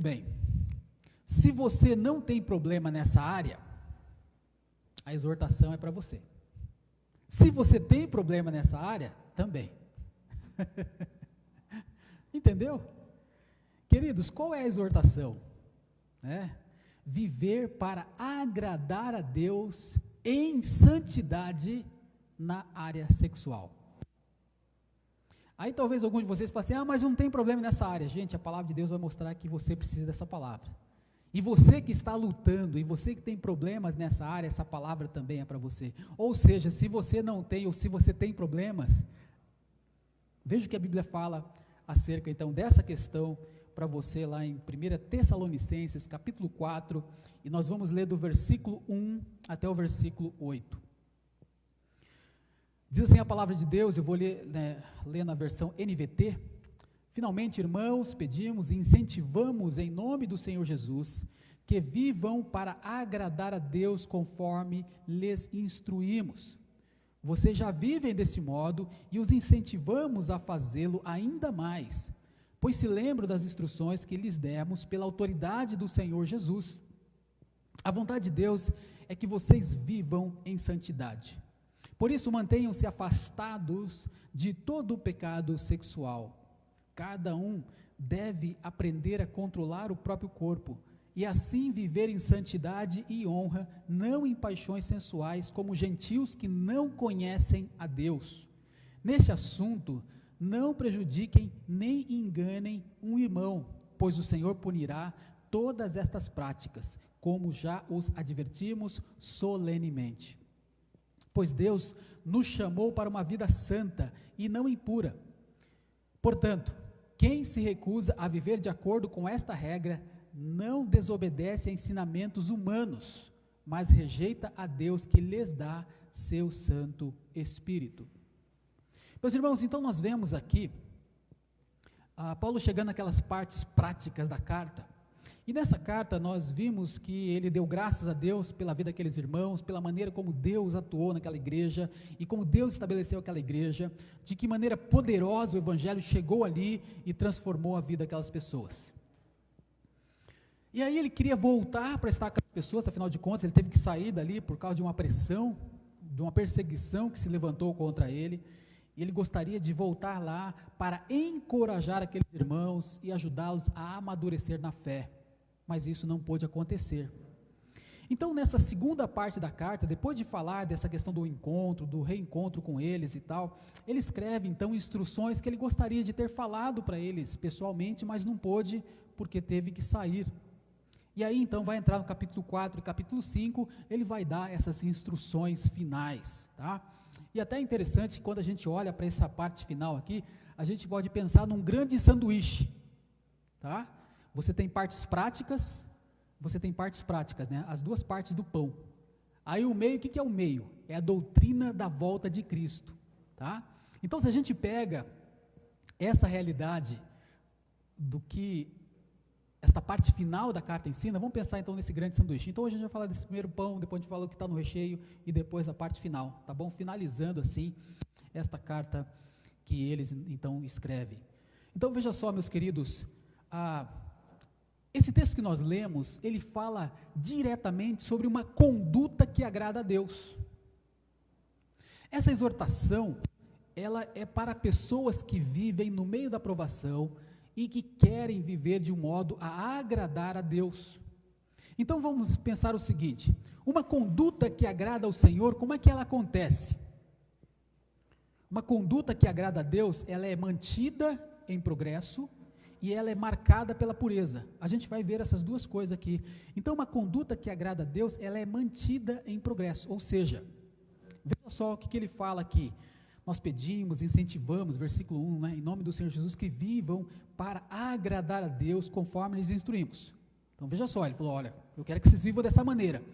Bem, se você não tem problema nessa área, a exortação é para você. Se você tem problema nessa área, também. Entendeu? Queridos, qual é a exortação? Viver para agradar a Deus em santidade na área sexual. Aí talvez alguns de vocês falem assim, mas não tem problema nessa área. Gente, a palavra de Deus vai mostrar que você precisa dessa palavra. E você que está lutando, e você que tem problemas nessa área, essa palavra também é para você. Ou seja, se você não tem, ou se você tem problemas, veja o que a Bíblia fala acerca então dessa questão para você lá em 1 Tessalonicenses, capítulo 4, e nós vamos ler do versículo 1 até o versículo 8. Diz assim a palavra de Deus, eu vou ler na versão NVT. Finalmente, irmãos, pedimos e incentivamos em nome do Senhor Jesus, que vivam para agradar a Deus conforme lhes instruímos. Vocês já vivem desse modo e os incentivamos a fazê-lo ainda mais, pois se lembram das instruções que lhes demos pela autoridade do Senhor Jesus. A vontade de Deus é que vocês vivam em santidade. Por isso, mantenham-se afastados de todo o pecado sexual. Cada um deve aprender a controlar o próprio corpo, e assim viver em santidade e honra, não em paixões sensuais, como gentios que não conhecem a Deus. Neste assunto, não prejudiquem nem enganem um irmão, pois o Senhor punirá todas estas práticas, como já os advertimos solenemente. Pois Deus nos chamou para uma vida santa e não impura. Portanto, quem se recusa a viver de acordo com esta regra, não desobedece a ensinamentos humanos, mas rejeita a Deus que lhes dá seu Santo Espírito. Meus irmãos, então nós vemos aqui, Paulo chegando naquelas partes práticas da carta, e nessa carta nós vimos que ele deu graças a Deus pela vida daqueles irmãos, pela maneira como Deus atuou naquela igreja, e como Deus estabeleceu aquela igreja, de que maneira poderosa o Evangelho chegou ali e transformou a vida daquelas pessoas. E aí ele queria voltar para estar com as pessoas, afinal de contas ele teve que sair dali por causa de uma pressão, de uma perseguição que se levantou contra ele, e ele gostaria de voltar lá para encorajar aqueles irmãos e ajudá-los a amadurecer na fé. Mas isso não pôde acontecer. Então, nessa segunda parte da carta, depois de falar dessa questão do encontro, do reencontro com eles e tal, ele escreve então instruções que ele gostaria de ter falado para eles pessoalmente, mas não pôde porque teve que sair. E aí então vai entrar no capítulo 4 e capítulo 5, ele vai dar essas instruções finais, tá? E até é interessante, quando a gente olha para essa parte final aqui, a gente pode pensar num grande sanduíche, tá? Você tem partes práticas, né? As duas partes do pão. Aí o meio, o que é o meio? É a doutrina da volta de Cristo, tá? Então, se a gente pega essa realidade do que esta parte final da carta ensina, vamos pensar então nesse grande sanduíche. Então, hoje a gente vai falar desse primeiro pão, depois a gente fala o que está no recheio e depois a parte final, tá bom? Finalizando assim esta carta que eles então escrevem. Então, veja só, meus queridos, esse texto que nós lemos, ele fala diretamente sobre uma conduta que agrada a Deus. Essa exortação, ela é para pessoas que vivem no meio da provação e que querem viver de um modo a agradar a Deus. Então vamos pensar o seguinte, uma conduta que agrada ao Senhor, como é que ela acontece? Uma conduta que agrada a Deus, ela é mantida em progresso, e ela é marcada pela pureza. A gente vai ver essas duas coisas aqui. Então, uma conduta que agrada a Deus, ela é mantida em progresso, ou seja, veja só o que ele fala aqui, nós pedimos, incentivamos, versículo 1, em nome do Senhor Jesus, que vivam para agradar a Deus, conforme lhes instruímos. Então, veja só, ele falou, olha, eu quero que vocês vivam dessa maneira.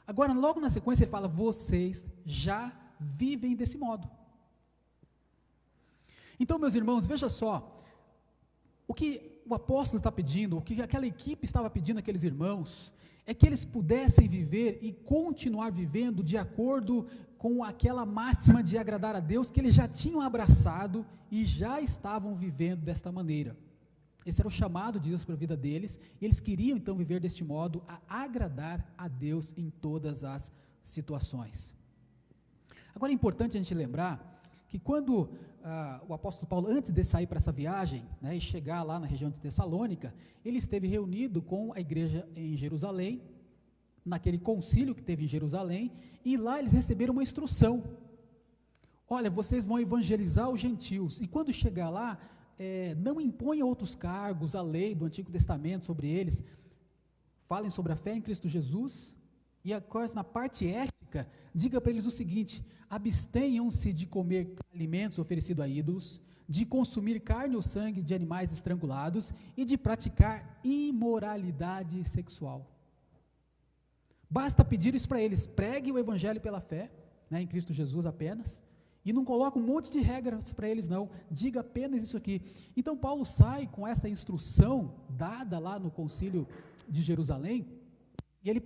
Agora, logo na sequência, ele fala, vocês já vivem desse modo. Então, meus irmãos, veja só, o que o apóstolo está pedindo, o que aquela equipe estava pedindo àqueles irmãos, é que eles pudessem viver e continuar vivendo de acordo com aquela máxima de agradar a Deus que eles já tinham abraçado e já estavam vivendo desta maneira. Esse era o chamado de Deus para a vida deles, e eles queriam então viver deste modo, a agradar a Deus em todas as situações. Agora é importante a gente lembrar que quando o apóstolo Paulo, antes de sair para essa viagem, né, e chegar lá na região de Tessalônica, ele esteve reunido com a igreja em Jerusalém, naquele concílio que teve em Jerusalém, e lá eles receberam uma instrução. Olha, vocês vão evangelizar os gentios, e quando chegar lá, não imponham outros cargos, a lei do Antigo Testamento sobre eles, falem sobre a fé em Cristo Jesus, e agora na parte ética, diga para eles o seguinte: abstenham-se de comer alimentos oferecidos a ídolos, de consumir carne ou sangue de animais estrangulados e de praticar imoralidade sexual. Basta pedir isso para eles, pregue o evangelho pela fé, né, em Cristo Jesus apenas, e não coloca um monte de regras para eles não, diga apenas isso aqui. Então Paulo sai com essa instrução dada lá no concílio de Jerusalém, e ele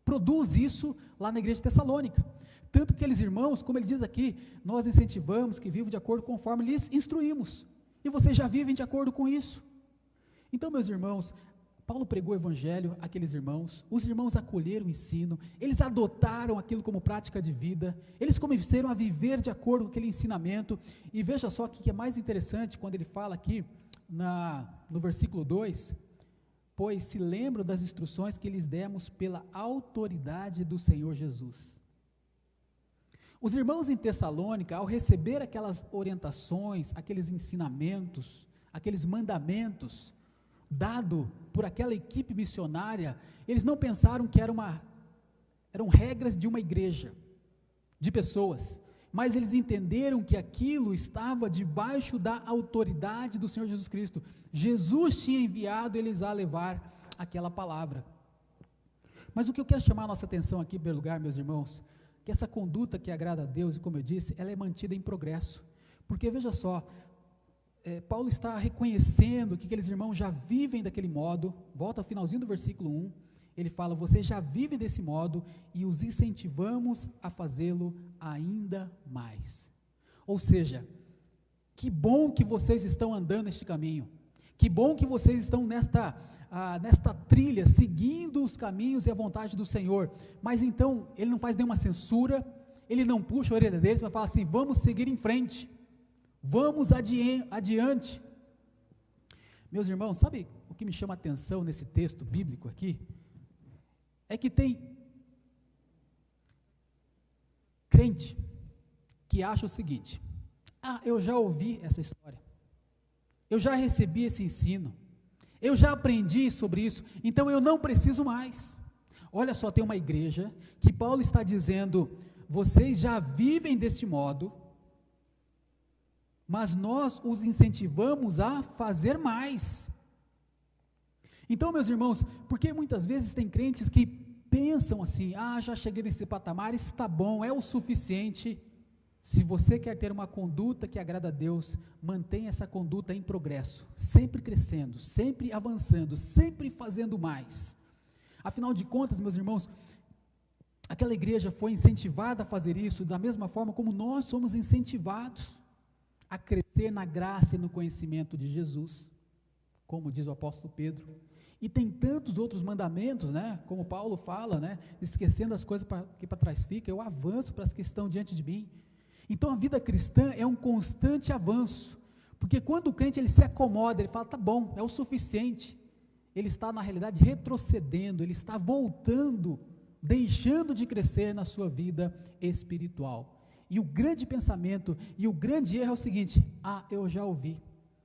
produz isso lá na igreja de Tessalônica, tanto que aqueles irmãos, como ele diz aqui, nós incentivamos que vivam de acordo conforme lhes instruímos, e vocês já vivem de acordo com isso. Então, meus irmãos, Paulo pregou o evangelho àqueles irmãos, os irmãos acolheram o ensino, eles adotaram aquilo como prática de vida, eles começaram a viver de acordo com aquele ensinamento, e veja só o que é mais interessante, quando ele fala aqui, no versículo 2, pois se lembram das instruções que lhes demos pela autoridade do Senhor Jesus. Os irmãos em Tessalônica, ao receber aquelas orientações, aqueles ensinamentos, aqueles mandamentos, dado por aquela equipe missionária, eles não pensaram que eram regras de uma igreja, de pessoas, mas eles entenderam que aquilo estava debaixo da autoridade do Senhor Jesus Cristo. Jesus tinha enviado eles a levar aquela palavra. Mas o que eu quero chamar a nossa atenção aqui, em primeiro lugar, meus irmãos, que essa conduta que agrada a Deus, e como eu disse, ela é mantida em progresso, porque veja só, Paulo está reconhecendo que aqueles irmãos já vivem daquele modo, volta ao finalzinho do versículo 1, ele fala, vocês já vivem desse modo, e os incentivamos a fazê-lo ainda mais. Ou seja, que bom que vocês estão andando neste caminho, que bom que vocês estão nesta trilha, seguindo os caminhos e a vontade do Senhor, mas então, ele não faz nenhuma censura, ele não puxa a orelha deles, mas fala assim, vamos seguir em frente, vamos adiante. Meus irmãos, sabe o que me chama a atenção nesse texto bíblico aqui? É que tem crente que acha o seguinte, eu já ouvi essa história, eu já recebi esse ensino, eu já aprendi sobre isso, então eu não preciso mais. Olha só, tem uma igreja que Paulo está dizendo, vocês já vivem deste modo, mas nós os incentivamos a fazer mais. Então, meus irmãos, porque muitas vezes tem crentes que pensam assim, já cheguei nesse patamar, está bom, é o suficiente. Se você quer ter uma conduta que agrada a Deus, mantenha essa conduta em progresso, sempre crescendo, sempre avançando, sempre fazendo mais. Afinal de contas, meus irmãos, aquela igreja foi incentivada a fazer isso da mesma forma como nós somos incentivados a crescer na graça e no conhecimento de Jesus, como diz o apóstolo Pedro. E tem tantos outros mandamentos, né, como Paulo fala, né, esquecendo as coisas que para trás fica, eu avanço para as que estão diante de mim. Então a vida cristã é um constante avanço, porque quando o crente ele se acomoda, ele fala, tá bom, é o suficiente, ele está na realidade retrocedendo, ele está voltando, deixando de crescer na sua vida espiritual. E o grande pensamento e o grande erro é o seguinte, eu já ouvi,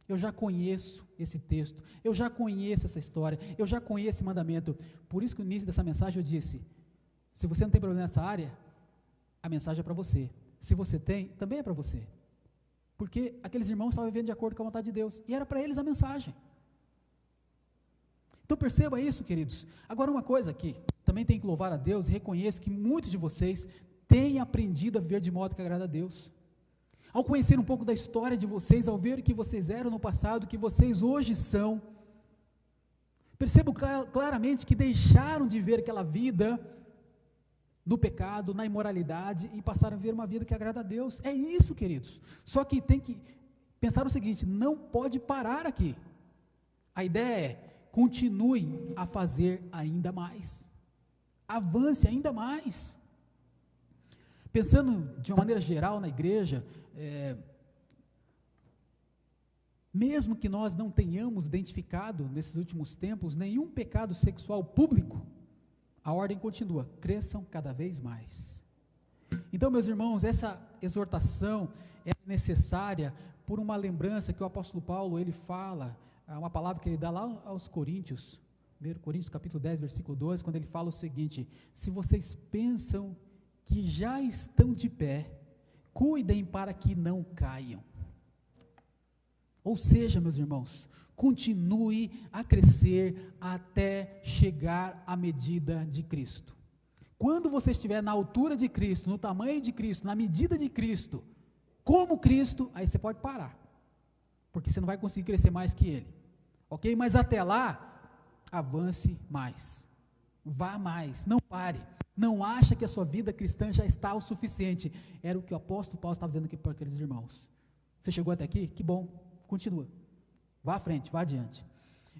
eu já conheço esse texto, eu já conheço essa história, eu já conheço esse mandamento. Por isso que no início dessa mensagem eu disse, se você não tem problema nessa área, a mensagem é para você. Se você tem, também é para você. Porque aqueles irmãos estavam vivendo de acordo com a vontade de Deus, e era para eles a mensagem. Então perceba isso, queridos. Agora uma coisa aqui, também tem que louvar a Deus, e reconheço que muitos de vocês têm aprendido a viver de modo que agrada a Deus. Ao conhecer um pouco da história de vocês, ao ver o que vocês eram no passado, o que vocês hoje são, percebo claramente que deixaram de ver aquela vida no pecado, na imoralidade, e passaram a viver uma vida que agrada a Deus. É isso, queridos. Só que tem que pensar o seguinte, não pode parar aqui. A ideia é: continue a fazer ainda mais, avance ainda mais. Pensando de uma maneira geral na igreja, mesmo que nós não tenhamos identificado nesses últimos tempos nenhum pecado sexual público, a ordem continua: cresçam cada vez mais. Então, meus irmãos, essa exortação é necessária por uma lembrança que o apóstolo Paulo, ele fala, uma palavra que ele dá lá aos Coríntios, 1 Coríntios capítulo 10, versículo 12, quando ele fala o seguinte: se vocês pensam que já estão de pé, cuidem para que não caiam. Ou seja, meus irmãos, continue a crescer até chegar à medida de Cristo. Quando você estiver na altura de Cristo, no tamanho de Cristo, na medida de Cristo, como Cristo, aí você pode parar, porque você não vai conseguir crescer mais que Ele, ok? Mas até lá, avance mais, vá mais, não pare, não acha que a sua vida cristã já está o suficiente. Era o que o apóstolo Paulo estava dizendo aqui para aqueles irmãos. Você chegou até aqui? Que bom, continua, vá à frente, vá adiante.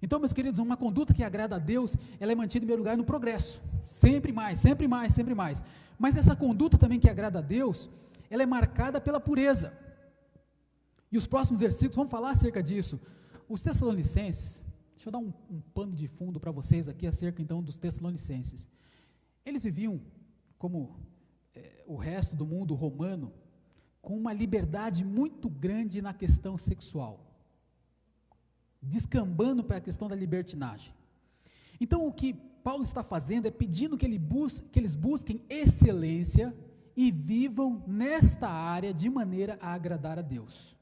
Então, meus queridos, uma conduta que agrada a Deus, ela é mantida em primeiro lugar no progresso, sempre mais, sempre mais, sempre mais. Mas essa conduta também que agrada a Deus, ela é marcada pela pureza. E os próximos versículos vão falar acerca disso. Os Tessalonicenses, deixa eu dar um pano de fundo para vocês aqui acerca então dos Tessalonicenses. Eles viviam, como o resto do mundo romano, com uma liberdade muito grande na questão sexual, descambando para a questão da libertinagem. Então, o que Paulo está fazendo é pedindo que eles busquem excelência e vivam nesta área de maneira a agradar a Deus.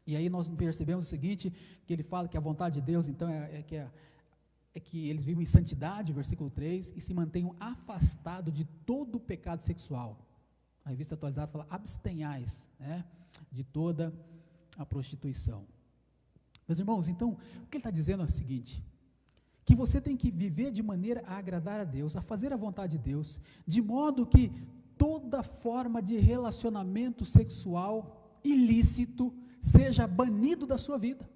E aí nós percebemos o seguinte, que ele fala que a vontade de Deus, então, é que eles vivam em santidade, versículo 3, e se mantenham afastados de todo o pecado sexual. A revista atualizada fala: abstenhais, né, de toda a prostituição. Meus irmãos, então, o que ele está dizendo é o seguinte: que você tem que viver de maneira a agradar a Deus, a fazer a vontade de Deus, de modo que toda forma de relacionamento sexual ilícito seja banido da sua vida.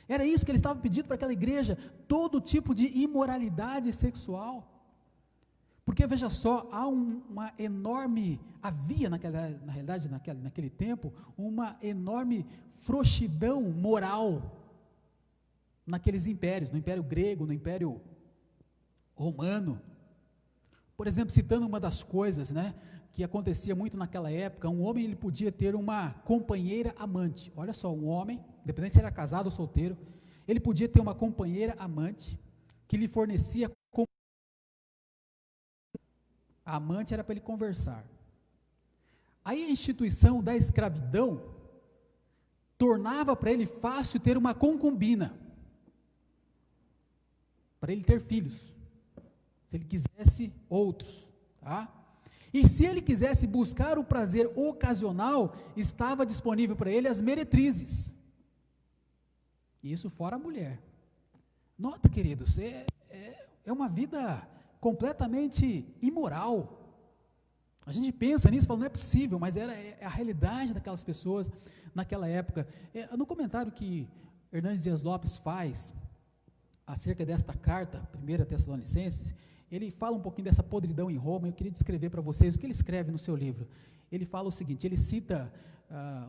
Era isso que ele estava pedindo para aquela igreja, todo tipo de imoralidade sexual. Porque, veja só, havia naquele tempo, uma enorme frouxidão moral naqueles impérios, no Império Grego, no Império Romano. Por exemplo, citando uma das coisas, né, que acontecia muito naquela época, um homem ele podia ter uma companheira amante. Olha só, um homem, independente se era casado ou solteiro, ele podia ter uma companheira amante que lhe fornecia. A amante era para ele conversar. Aí a instituição da escravidão tornava para ele fácil ter uma concubina, para ele ter filhos, se ele quisesse outros, tá? E se ele quisesse buscar o prazer ocasional, estava disponível para ele as meretrizes, isso fora a mulher. Nota, queridos, é uma vida completamente imoral. A gente pensa nisso e fala: não é possível, mas era a realidade daquelas pessoas naquela época. No comentário que Hernandes Dias Lopes faz acerca desta carta, 1 Tessalonicenses, ele fala um pouquinho dessa podridão em Roma. Eu queria descrever para vocês o que ele escreve no seu livro. Ele fala o seguinte, ele cita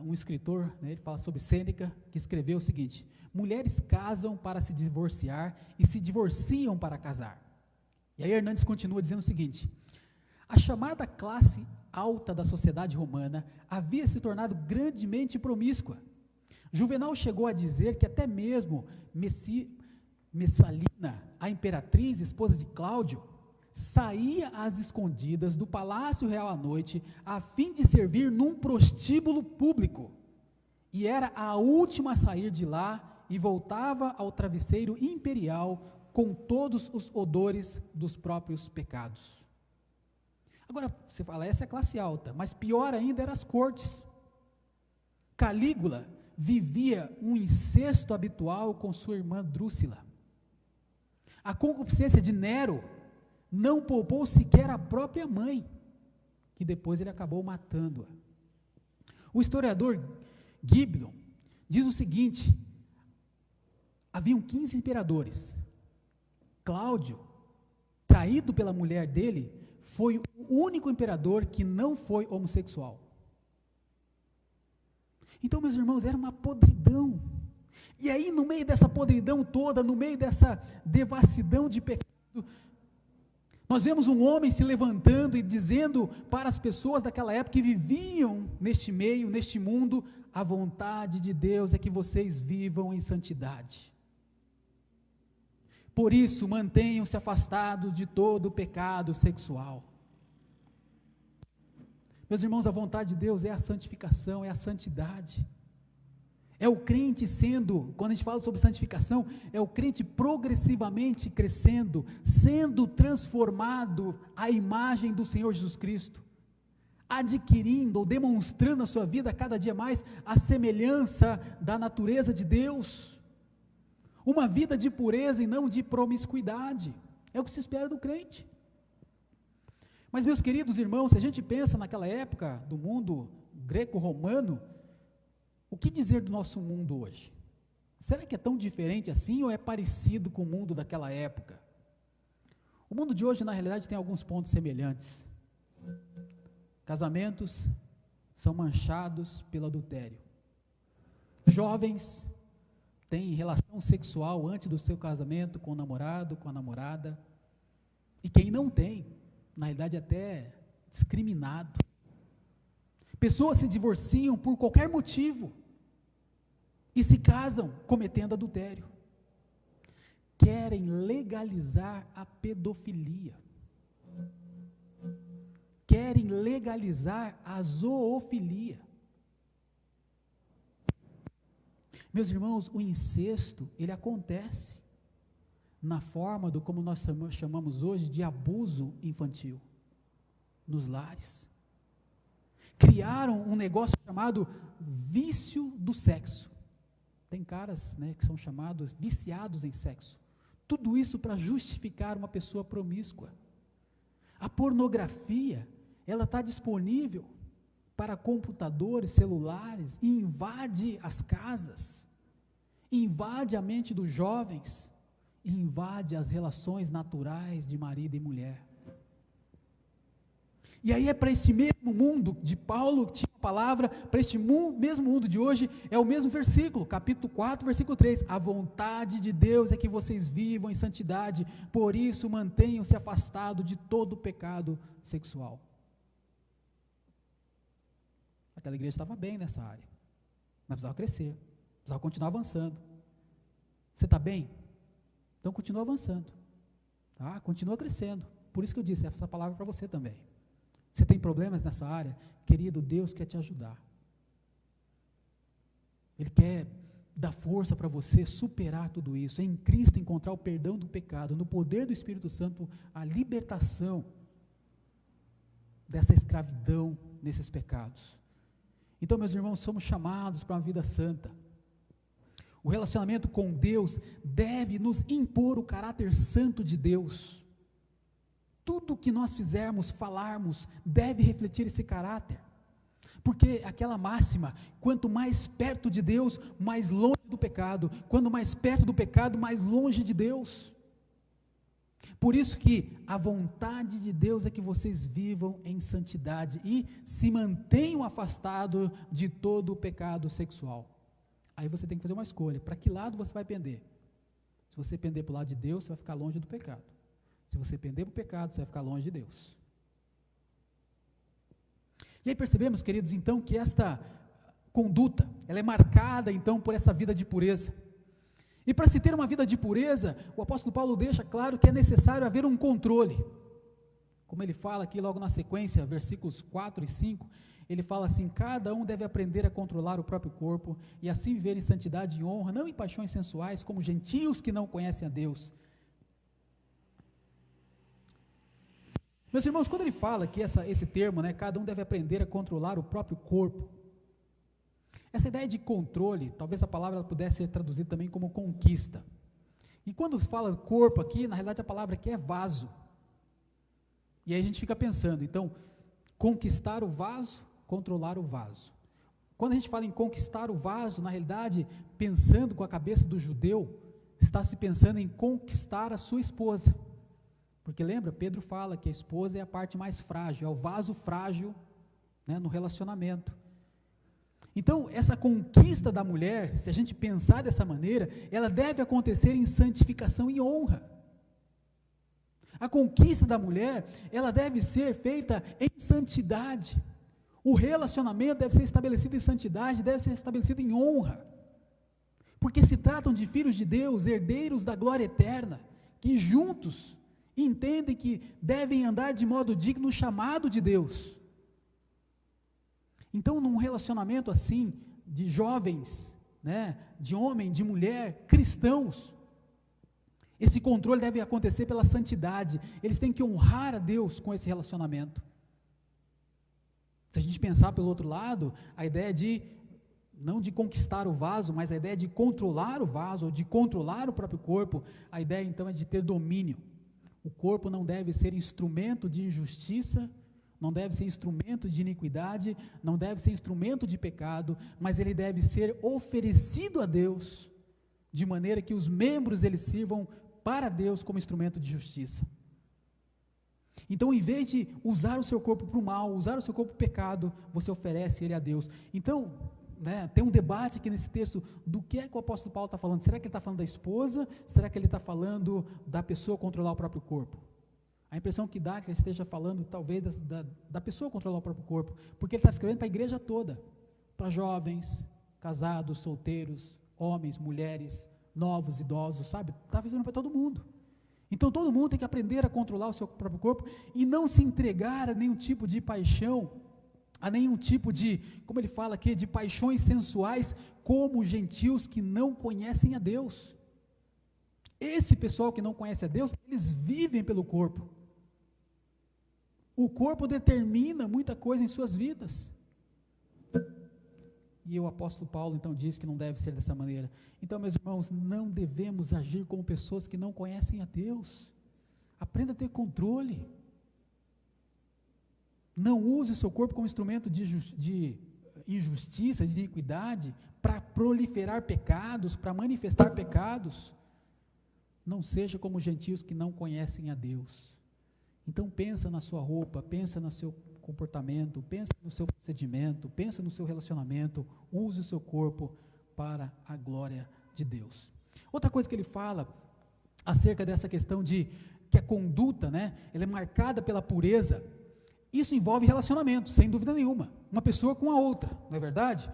um escritor, né, ele fala sobre Sêneca, que escreveu o seguinte: mulheres casam para se divorciar e se divorciam para casar. E aí Hernandes continua dizendo o seguinte: a chamada classe alta da sociedade romana havia se tornado grandemente promíscua. Juvenal chegou a dizer que até mesmo Messalina, a imperatriz, esposa de Cláudio, saía às escondidas do palácio real à noite, a fim de servir num prostíbulo público, e era a última a sair de lá, e voltava ao travesseiro imperial, com todos os odores dos próprios pecados. Agora, você fala, essa é a classe alta, mas pior ainda eram as cortes. Calígula vivia um incesto habitual com sua irmã Drúxila. A concupiscência de Nero não poupou sequer a própria mãe, que depois ele acabou matando-a. O historiador Gibbon diz o seguinte: haviam 15 imperadores. Cláudio, traído pela mulher dele, foi o único imperador que não foi homossexual. Então, meus irmãos, era uma podridão. E aí, no meio dessa podridão toda, no meio dessa devassidão de pecado, nós vemos um homem se levantando e dizendo para as pessoas daquela época que viviam neste meio, neste mundo: a vontade de Deus é que vocês vivam em santidade. Por isso, mantenham-se afastados de todo o pecado sexual. Meus irmãos, a vontade de Deus é a santificação, é a santidade. É o crente sendo, quando a gente fala sobre santificação, é o crente progressivamente crescendo, sendo transformado à imagem do Senhor Jesus Cristo, adquirindo ou demonstrando na sua vida cada dia mais a semelhança da natureza de Deus. Uma vida de pureza e não de promiscuidade, é o que se espera do crente. Mas, meus queridos irmãos, se a gente pensa naquela época do mundo greco-romano, o que dizer do nosso mundo hoje? Será que é tão diferente assim ou é parecido com o mundo daquela época? O mundo de hoje, na realidade, tem alguns pontos semelhantes. Casamentos são manchados pelo adultério. Jovens têm relação sexual antes do seu casamento com o namorado, com a namorada. E quem não tem, na realidade, é até discriminado. Pessoas se divorciam por qualquer motivo e se casam cometendo adultério. Querem legalizar a pedofilia. Querem legalizar a zoofilia. Meus irmãos, o incesto, ele acontece na forma do como nós chamamos hoje de abuso infantil, nos lares. Criaram um negócio chamado vício do sexo. Tem caras, que são chamados viciados em sexo. Tudo isso para justificar uma pessoa promíscua. A pornografia, ela está disponível para computadores, celulares, e invade as casas, invade a mente dos jovens, e invade as relações naturais de marido e mulher. E aí é para este mesmo mundo de Paulo, que tinha a palavra, para este mesmo mundo de hoje, é o mesmo versículo, capítulo 4, versículo 3, a vontade de Deus é que vocês vivam em santidade, por isso mantenham-se afastados de todo pecado sexual. Aquela igreja estava bem nessa área, mas precisava crescer, precisava continuar avançando. Você está bem? Então continua avançando, tá? Continua crescendo. Por isso que eu disse essa palavra para você também. Você tem problemas nessa área? Querido, Deus quer te ajudar. Ele quer dar força para você superar tudo isso. Em Cristo encontrar o perdão do pecado, no poder do Espírito Santo, a libertação dessa escravidão nesses pecados. Então, meus irmãos, somos chamados para uma vida santa. O relacionamento com Deus deve nos impor o caráter santo de Deus. Tudo que nós fizermos, falarmos, deve refletir esse caráter. Porque aquela máxima, quanto mais perto de Deus, mais longe do pecado. Quanto mais perto do pecado, mais longe de Deus. Por isso que a vontade de Deus é que vocês vivam em santidade e se mantenham afastados de todo o pecado sexual. Aí você tem que fazer uma escolha, para que lado você vai pender? Se você pender para o lado de Deus, você vai ficar longe do pecado. Se você pender para o pecado, você vai ficar longe de Deus. E aí percebemos, queridos, então, que esta conduta, ela é marcada, então, por essa vida de pureza. E para se ter uma vida de pureza, o apóstolo Paulo deixa claro que é necessário haver um controle. Como ele fala aqui logo na sequência, versículos 4 e 5, ele fala assim: cada um deve aprender a controlar o próprio corpo e assim viver em santidade e honra, não em paixões sensuais, como gentios que não conhecem a Deus. Meus irmãos, quando ele fala que esse termo, cada um deve aprender a controlar o próprio corpo, essa ideia de controle, talvez a palavra pudesse ser traduzida também como conquista. E quando fala corpo aqui, na realidade a palavra aqui é vaso. E aí a gente fica pensando, então, conquistar o vaso, controlar o vaso. Quando a gente fala em conquistar o vaso, na realidade, pensando com a cabeça do judeu, está se pensando em conquistar a sua esposa. Porque lembra, Pedro fala que a esposa é a parte mais frágil, é o vaso frágil, né, no relacionamento. Então, essa conquista da mulher, se a gente pensar dessa maneira, ela deve acontecer em santificação e honra. A conquista da mulher, ela deve ser feita em santidade. O relacionamento deve ser estabelecido em santidade, deve ser estabelecido em honra. Porque se tratam de filhos de Deus, herdeiros da glória eterna, que juntos entendem que devem andar de modo digno no chamado de Deus. Então, num relacionamento assim, de jovens, né, de homem, de mulher, cristãos, esse controle deve acontecer pela santidade. Eles têm que honrar a Deus com esse relacionamento. Se a gente pensar pelo outro lado, a ideia de, não de conquistar o vaso, mas a ideia de controlar o vaso, ou de controlar o próprio corpo, a ideia então é de ter domínio. O corpo não deve ser instrumento de injustiça, não deve ser instrumento de iniquidade, não deve ser instrumento de pecado, mas ele deve ser oferecido a Deus, de maneira que os membros eles sirvam para Deus como instrumento de justiça. Então, em vez de usar o seu corpo para o mal, usar o seu corpo para o pecado, você oferece ele a Deus. Então, né, tem um debate aqui nesse texto do que é que o apóstolo Paulo está falando. Será que ele está falando da esposa? Será que ele está falando da pessoa controlar o próprio corpo? A impressão que dá é que ele esteja falando talvez da pessoa controlar o próprio corpo, porque ele está escrevendo para a igreja toda, para jovens, casados, solteiros, homens, mulheres, novos, idosos, sabe? Está fazendo para todo mundo. Então todo mundo tem que aprender a controlar o seu próprio corpo e não se entregar a nenhum tipo de paixão, a nenhum tipo de, como ele fala aqui, de paixões sensuais, como os gentios que não conhecem a Deus. Esse pessoal que não conhece a Deus, eles vivem pelo corpo. O corpo determina muita coisa em suas vidas. E o apóstolo Paulo então diz que não deve ser dessa maneira. Então, meus irmãos, não devemos agir como pessoas que não conhecem a Deus. Aprenda a ter controle. Não use o seu corpo como instrumento de injustiça, de iniquidade, para proliferar pecados, para manifestar pecados. Não seja como os gentios que não conhecem a Deus. Então pensa na sua roupa, pensa no seu comportamento, pensa no seu procedimento, pensa no seu relacionamento, use o seu corpo para a glória de Deus. Outra coisa que ele fala acerca dessa questão de que a conduta, né, ela é marcada pela pureza. Isso envolve relacionamento, sem dúvida nenhuma, uma pessoa com a outra, não é verdade?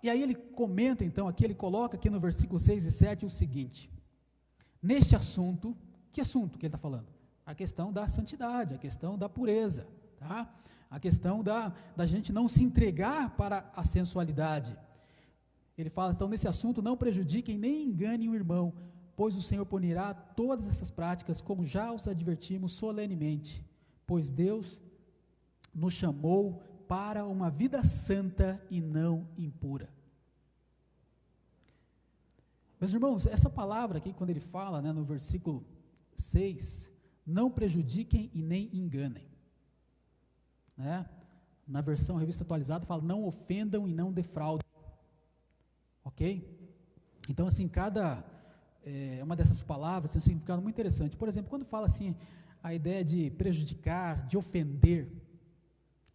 E aí ele comenta então aqui, ele coloca aqui no versículo 6 e 7 o seguinte: neste assunto, que assunto que ele está falando? A questão da santidade, a questão da pureza, tá? A questão da gente não se entregar para a sensualidade. Ele fala, então, nesse assunto, não prejudiquem nem enganem o irmão, pois o Senhor punirá todas essas práticas, como já os advertimos solenemente, pois Deus nos chamou para uma vida santa e não impura. Meus irmãos, essa palavra aqui, quando ele fala, né, no versículo 6, não prejudiquem e nem enganem, né? Na versão revista atualizada fala, não ofendam e não defraudem, ok? Então assim, uma dessas palavras tem um significado muito interessante. Por exemplo, quando fala assim, a ideia de prejudicar, de ofender,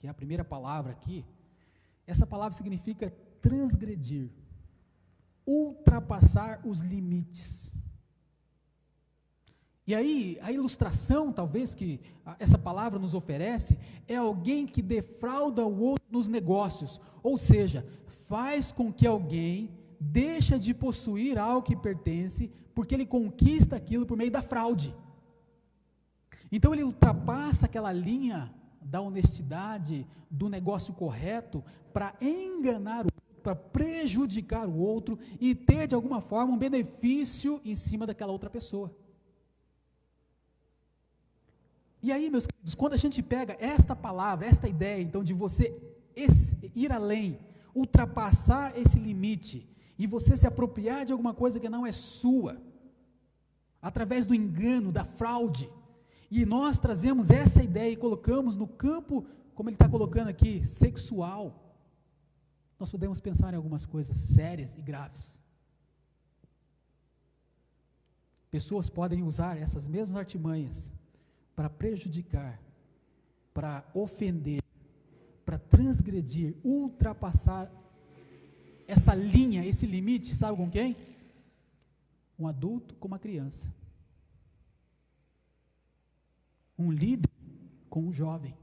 que é a primeira palavra aqui, essa palavra significa transgredir, ultrapassar os limites. E aí, a ilustração, talvez, que essa palavra nos oferece, é alguém que defrauda o outro nos negócios, ou seja, faz com que alguém deixe de possuir algo que pertence, porque ele conquista aquilo por meio da fraude. Então ele ultrapassa aquela linha da honestidade, do negócio correto, para enganar o outro, para prejudicar o outro, e ter de alguma forma um benefício em cima daquela outra pessoa. E aí, meus queridos, quando a gente pega esta palavra, esta ideia, então, de você ir além, ultrapassar esse limite, e você se apropriar de alguma coisa que não é sua, através do engano, da fraude, e nós trazemos essa ideia e colocamos no campo, como ele está colocando aqui, sexual, nós podemos pensar em algumas coisas sérias e graves. Pessoas podem usar essas mesmas artimanhas para prejudicar, para ofender, para transgredir, ultrapassar essa linha, esse limite, sabe com quem? Um adulto com uma criança. Um líder com um jovem.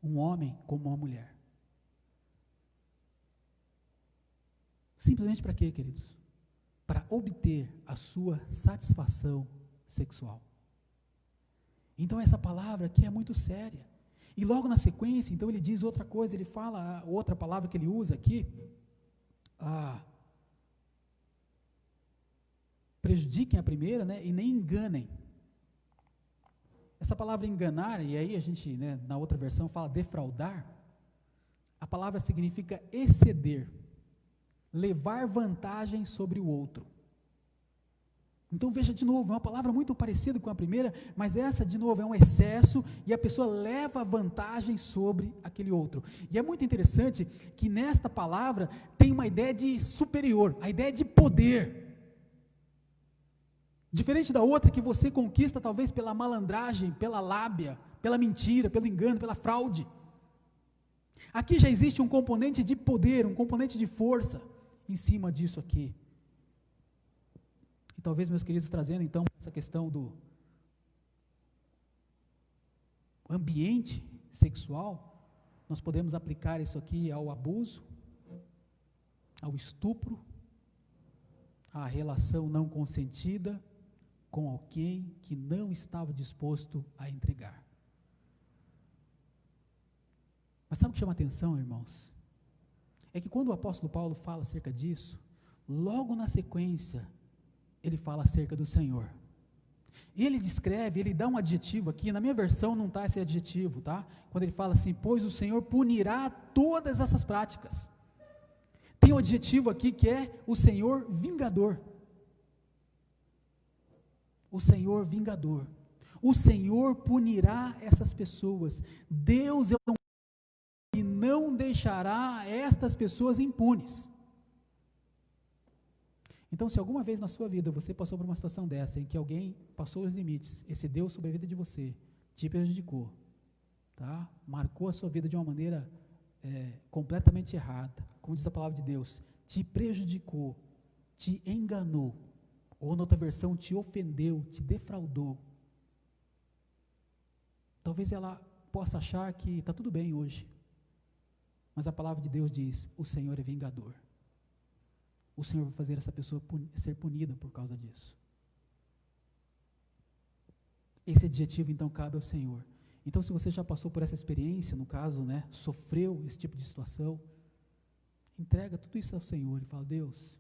Um homem com uma mulher. Simplesmente para quê, queridos? Para obter a sua satisfação sexual. Então essa palavra aqui é muito séria. E logo na sequência, então ele diz outra coisa, ele fala, outra palavra que ele usa aqui, prejudiquem a primeira, né, e nem enganem. Essa palavra enganar, e aí a gente, né, na outra versão fala defraudar, a palavra significa exceder, levar vantagem sobre o outro. Então veja de novo, é uma palavra muito parecida com a primeira, mas essa de novo é um excesso e a pessoa leva vantagem sobre aquele outro. E é muito interessante que nesta palavra tem uma ideia de superior, a ideia de poder. Diferente da outra que você conquista talvez pela malandragem, pela lábia, pela mentira, pelo engano, pela fraude. Aqui já existe um componente de poder, um componente de força em cima disso aqui. E talvez, meus queridos, trazendo então essa questão do ambiente sexual, nós podemos aplicar isso aqui ao abuso, ao estupro, à relação não consentida com alguém que não estava disposto a entregar. Mas sabe o que chama atenção, irmãos? É que quando o apóstolo Paulo fala acerca disso, logo na sequência, ele fala acerca do Senhor. Ele descreve, ele dá um adjetivo aqui, na minha versão não está esse adjetivo, tá? Quando ele fala assim, pois o Senhor punirá todas essas práticas. Tem um adjetivo aqui que é o Senhor vingador. O Senhor vingador. O Senhor punirá essas pessoas. Deus é um e não deixará estas pessoas impunes. Então, se alguma vez na sua vida você passou por uma situação dessa, em que alguém passou os limites, excedeu sobre a vida de você, te prejudicou, tá? Marcou a sua vida de uma maneira completamente errada, como diz a palavra de Deus, te prejudicou, te enganou, ou na outra versão, te ofendeu, te defraudou. Talvez ela possa achar que está tudo bem hoje, mas a palavra de Deus diz, o Senhor é vingador. O Senhor vai fazer essa pessoa ser punida por causa disso. Esse adjetivo então cabe ao Senhor. Então se você já passou por essa experiência, no caso, né, sofreu esse tipo de situação, entrega tudo isso ao Senhor e fala, Deus,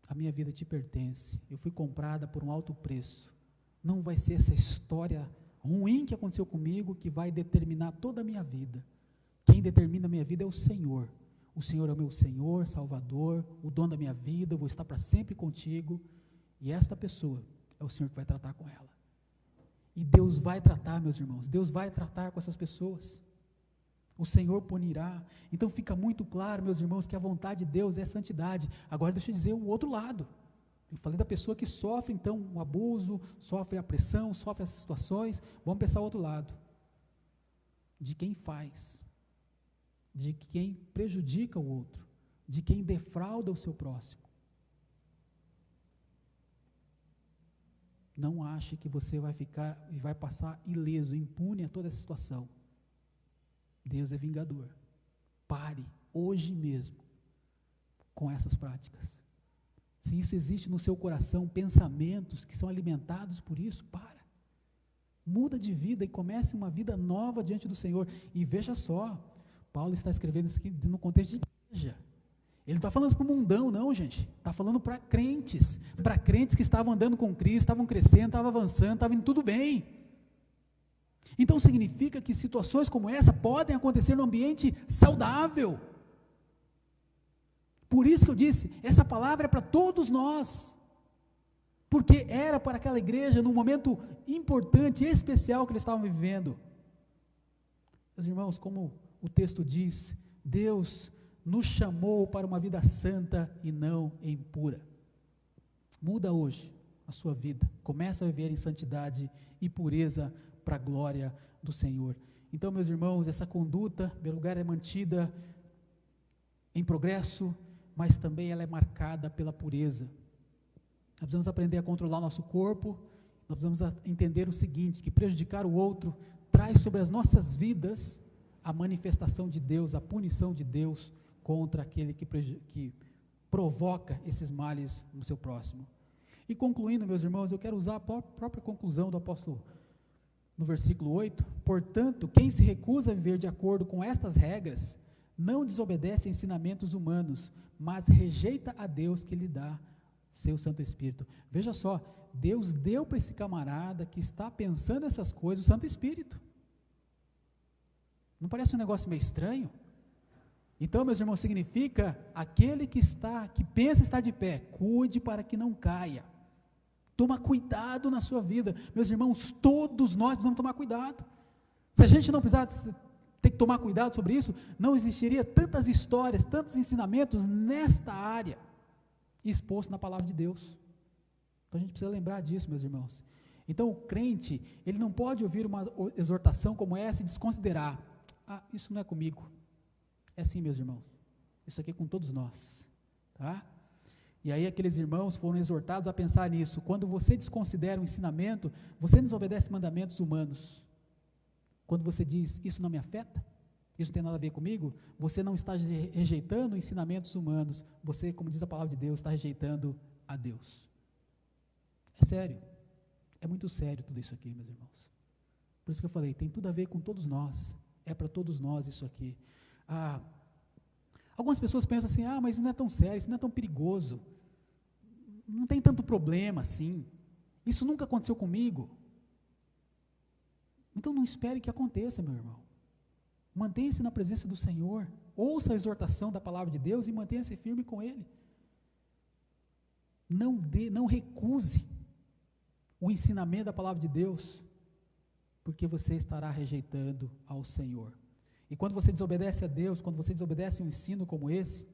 a minha vida te pertence, eu fui comprada por um alto preço, não vai ser essa história ruim que aconteceu comigo que vai determinar toda a minha vida. Quem determina a minha vida é o Senhor. O Senhor é o meu Senhor, Salvador, o dono da minha vida, eu vou estar para sempre contigo, e esta pessoa é o Senhor que vai tratar com ela. E Deus vai tratar, meus irmãos, Deus vai tratar com essas pessoas. O Senhor punirá. Então fica muito claro, meus irmãos, que a vontade de Deus é santidade. Agora deixa eu dizer o outro lado. Eu falei da pessoa que sofre então o abuso, sofre a pressão, sofre essas situações. Vamos pensar o outro lado. De quem faz, de quem prejudica o outro, de quem defrauda o seu próximo. Não ache que você vai ficar e vai passar ileso, impune a toda essa situação. Deus é vingador. Pare hoje mesmo com essas práticas. Se isso existe no seu coração, pensamentos que são alimentados por isso, para. Muda de vida e comece uma vida nova diante do Senhor. E veja só, Paulo está escrevendo isso aqui no contexto de igreja. Ele não está falando para o mundão, não, gente. Está falando para crentes que estavam andando com Cristo, estavam crescendo, estavam avançando, estavam indo tudo bem. Então significa que situações como essa podem acontecer num ambiente saudável. Por isso que eu disse, essa palavra é para todos nós. Porque era para aquela igreja num momento importante, especial que eles estavam vivendo. Meus irmãos, como o texto diz, Deus nos chamou para uma vida santa e não impura. Muda hoje a sua vida, começa a viver em santidade e pureza para a glória do Senhor. Então, meus irmãos, essa conduta, em primeiro lugar, é mantida em progresso, mas também ela é marcada pela pureza. Nós precisamos aprender a controlar o nosso corpo, nós precisamos entender o seguinte, que prejudicar o outro traz sobre as nossas vidas a manifestação de Deus, a punição de Deus contra aquele que provoca esses males no seu próximo. E concluindo, meus irmãos, eu quero usar a própria conclusão do apóstolo no versículo 8, portanto, quem se recusa a viver de acordo com estas regras, não desobedece a ensinamentos humanos, mas rejeita a Deus que lhe dá seu Santo Espírito. Veja só, Deus deu para esse camarada que está pensando essas coisas o Santo Espírito. Não parece um negócio meio estranho? Então, meus irmãos, significa aquele que pensa estar de pé, cuide para que não caia. Toma cuidado na sua vida. Meus irmãos, todos nós precisamos tomar cuidado. Se a gente não precisasse ter que tomar cuidado sobre isso, não existiria tantas histórias, tantos ensinamentos nesta área, exposto na palavra de Deus. Então a gente precisa lembrar disso, meus irmãos. Então o crente, ele não pode ouvir uma exortação como essa e desconsiderar, isso não é comigo. É assim, meus irmãos, isso aqui é com todos nós, tá? E aí aqueles irmãos foram exortados a pensar nisso. Quando você desconsidera o ensinamento, você desobedece mandamentos humanos. Quando você diz, isso não me afeta, isso não tem nada a ver comigo, você não está rejeitando ensinamentos humanos, você, como diz a palavra de Deus, está rejeitando a Deus. É sério, é muito sério tudo isso aqui, meus irmãos. Por isso que eu falei, tem tudo a ver com todos nós, é para todos nós isso aqui. Algumas pessoas pensam assim, mas isso não é tão sério, isso não é tão perigoso, não tem tanto problema assim, isso nunca aconteceu comigo. Então não espere que aconteça, meu irmão. Mantenha-se na presença do Senhor, ouça a exortação da palavra de Deus e mantenha-se firme com Ele. Não recuse o ensinamento da palavra de Deus, porque você estará rejeitando ao Senhor. E quando você desobedece a Deus, quando você desobedece um ensino como esse,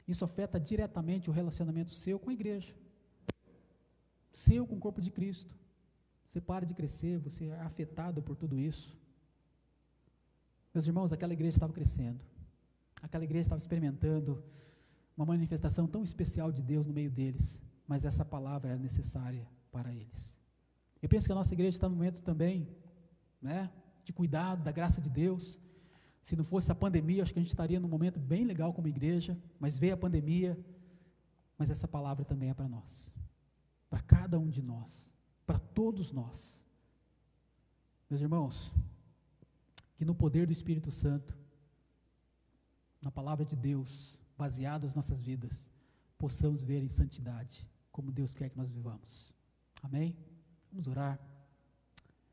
isso afeta diretamente o relacionamento seu com a igreja, seu com o corpo de Cristo. Você para de crescer, você é afetado por tudo isso. Meus irmãos, aquela igreja estava crescendo, aquela igreja estava experimentando uma manifestação tão especial de Deus no meio deles, mas essa palavra era necessária para eles. Eu penso que a nossa igreja está no momento também, de cuidado, da graça de Deus. Se não fosse a pandemia, acho que a gente estaria num momento bem legal como igreja, mas veio a pandemia, mas essa palavra também é para nós, para cada um de nós, para todos nós. Meus irmãos, que no poder do Espírito Santo, na palavra de Deus, baseado nas nossas vidas, possamos ver em santidade, como Deus quer que nós vivamos. Amém? Vamos orar.